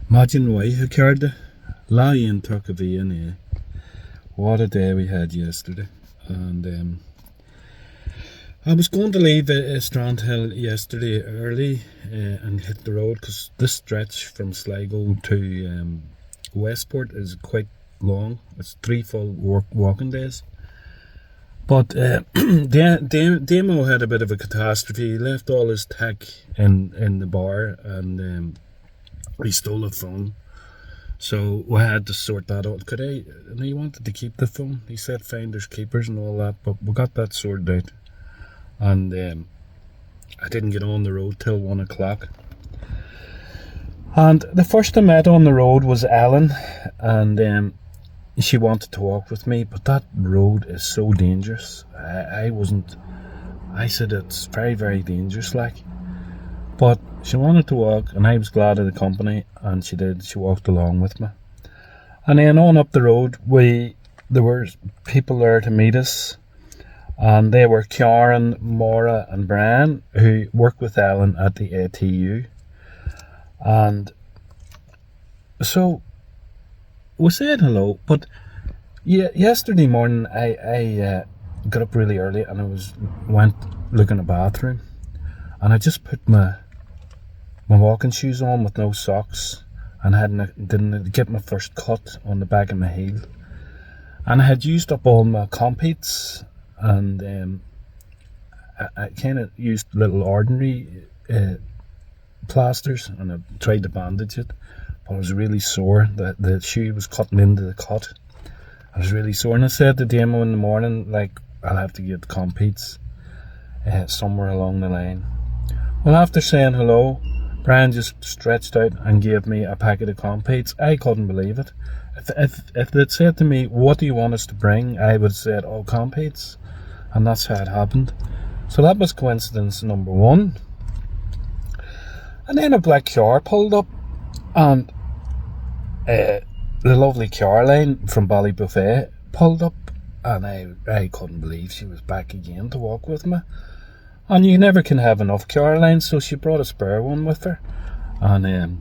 Imagine why he cared. Lion took a V. What a day we had yesterday. And I was going to leave Strandhill yesterday early and hit the road, because this stretch from Sligo to Westport is quite long. It's 3 full walking days. But Damo had a bit of a catastrophe. He left all his tech in the bar, and he stole a phone. So we had to sort that out. And he wanted to keep the phone. He said finders keepers and all that, but we got that sorted out. And I didn't get on the road till 1 o'clock. And the first I met on the road was Ellen, and she wanted to walk with me, but that road is so dangerous. I said it's very, very dangerous, like. But she wanted to walk, and I was glad of the company, and she did. She walked along with me. And then on up the road, there were people there to meet us, and they were Karen, Maura and Brian, who work with Ellen at the ATU. And so we said hello, but yesterday morning I got up really early, and I went looking at the bathroom, and I just put my walking shoes on with no socks, and didn't get my first cut on the back of my heel, and I had used up all my competes, and I kind of used little ordinary plasters, and I tried to bandage it, but I was really sore. The shoe was cutting into the cut. I was really sore, and I said to Damo in the morning, like, I'll have to get competes somewhere along the line. Well, after saying hello, Brian just stretched out and gave me a packet of competes. I couldn't believe it. If they'd said to me, what do you want us to bring, I would have said, oh, competes. And that's how it happened. So that was coincidence number 1. And then a black car pulled up, and the lovely Caroline from Ballybuffet pulled up, and I couldn't believe she was back again to walk with me. And you never can have enough Caroline, so she brought a spare one with her, and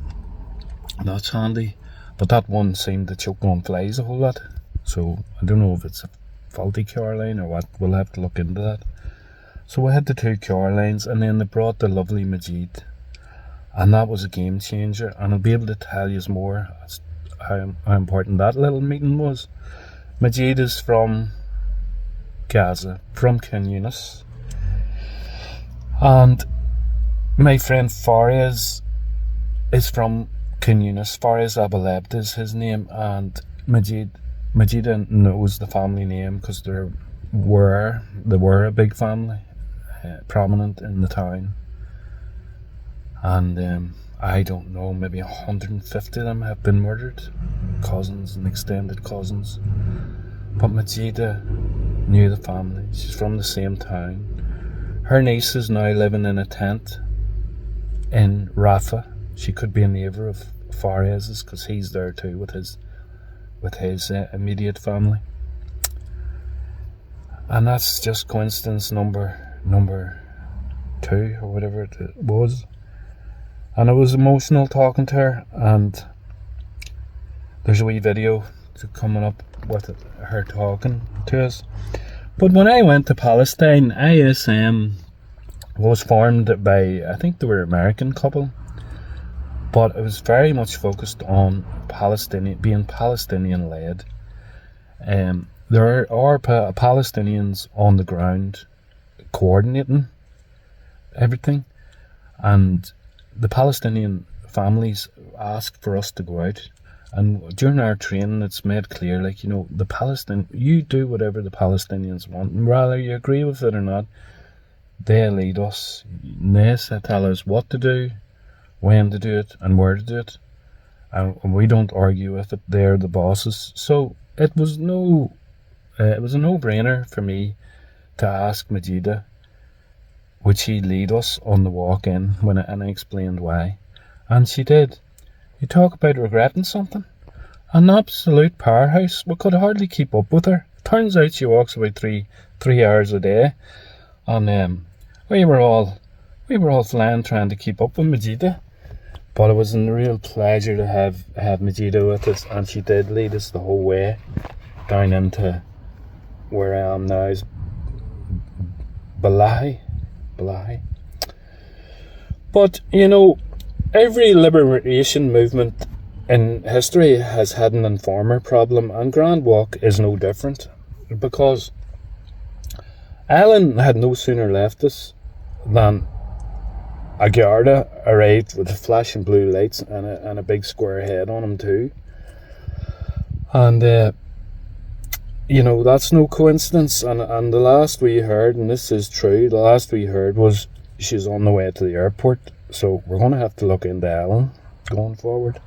that's handy. But that one seemed to choke on flies a whole lot, so I don't know if it's a faulty Caroline or what. We'll have to look into that. So we had the 2 Carolines, and then they brought the lovely Majid, and that was a game changer. And I'll be able to tell you more how important that little meeting was. Majid is from Gaza, from King Yunus, and my friend Fares is from King Yunus. Fares Abalebd is his name, and Majid knows the family name, because they were a big family, prominent in the town. And I don't know, maybe 150 of them have been murdered, cousins and extended cousins. But Majida knew the family. She's from the same town. Her niece is now living in a tent in Rafah. She could be a neighbour of Fares's, because he's there too with his immediate family. And that's just coincidence number 2 or whatever it was. And I was emotional talking to her, and there's a wee video coming up with her talking to us. But when I went to Palestine, ISM was formed by, I think they were an American couple, but it was very much focused on being Palestinian led. There are Palestinians on the ground coordinating everything, and the Palestinian families asked for us to go out, and during our training it's made clear, like, you do whatever the Palestinians want, and whether you agree with it or not, they lead us. They tell us what to do, when to do it, and where to do it, and we don't argue with it. They're the bosses. So it was a no-brainer for me to ask Majida would she lead us on the walk in, and I explained why. And she did. You talk about regretting something. An absolute powerhouse. We could hardly keep up with her. Turns out she walks about three hours a day. And we were all flying trying to keep up with Majida. But it was a real pleasure to have Majida with us, and she did lead us the whole way down into where I am now is Balahi. But you know, every liberation movement in history has had an informer problem, and Grand Walk is no different, because Alan had no sooner left us than a Garda arrived with flashing blue lights and a big square head on him too. And you know, that's no coincidence. And the last we heard, and this is true, the last we heard was she's on the way to the airport. So we're going to have to look into Alan going forward.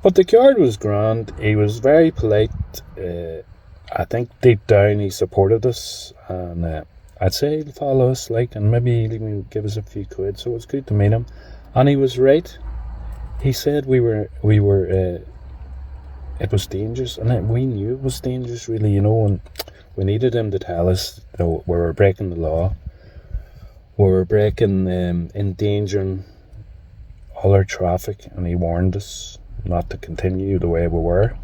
But the guard was grand. He was very polite. I think deep down he supported us, and I'd say he'll follow us, and maybe he'll even give us a few quid. So it's good to meet him. And he was right. He said we were it was dangerous, and we knew it was dangerous, really, you know, and we needed him to tell us that we were breaking the law, we were endangering other traffic, and he warned us not to continue the way we were.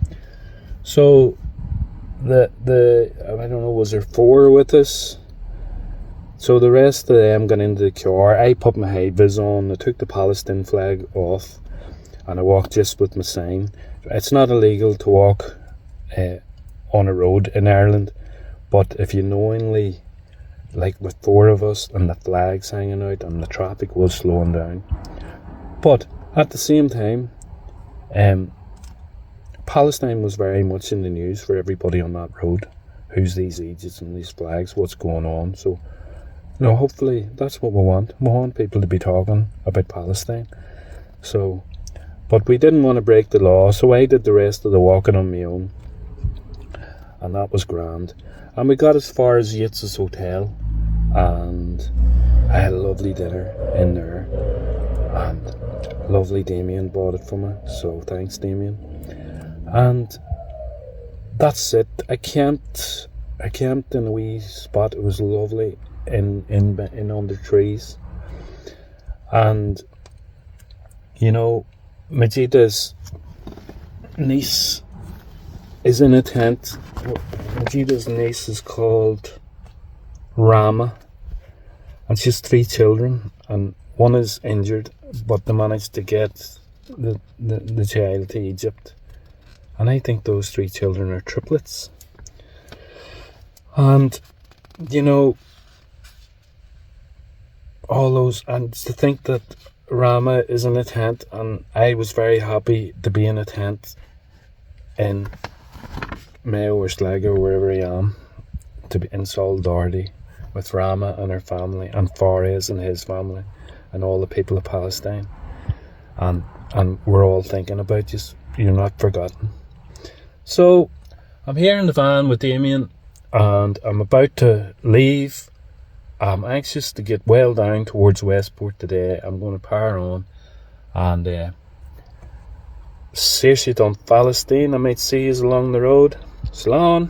So the I don't know, was there 4 with us? So the rest of them got into the car. I put my high vis on, I took the Palestine flag off, and I walked just with my sign. It's not illegal to walk on a road in Ireland, but if you knowingly, with 4 of us and the flags hanging out and the traffic was slowing down. But at the same time, Palestine was very much in the news for everybody on that road. Who's these Egypts and these flags? What's going on? So, you know, hopefully that's what we want. We want people to be talking about Palestine. So, but we didn't want to break the law, so I did the rest of the walking on my own, and that was grand. And we got as far as Yates's hotel, and I had a lovely dinner in there, and lovely Damien bought it for me, so thanks, Damien. And that's it. I camped in a wee spot. It was lovely in under trees, and you know, Majida's niece is in a tent. Majida's niece is called Rama, and she has 3 children, and one is injured, but they managed to get the child to Egypt. And I think those 3 children are triplets. And, you know, all those, and to think that Rama is in a tent, and I was very happy to be in a tent in Mayo or Sligo, wherever I am, to be in solidarity with Rama and her family, and Fares and his family, and all the people of Palestine. And we're all thinking about you. You're not forgotten. So I'm here in the van with Damien, and I'm about to leave. I'm anxious to get well down towards Westport today. I'm going to power on, and see you on Palestine. I might see you along the road. Slán.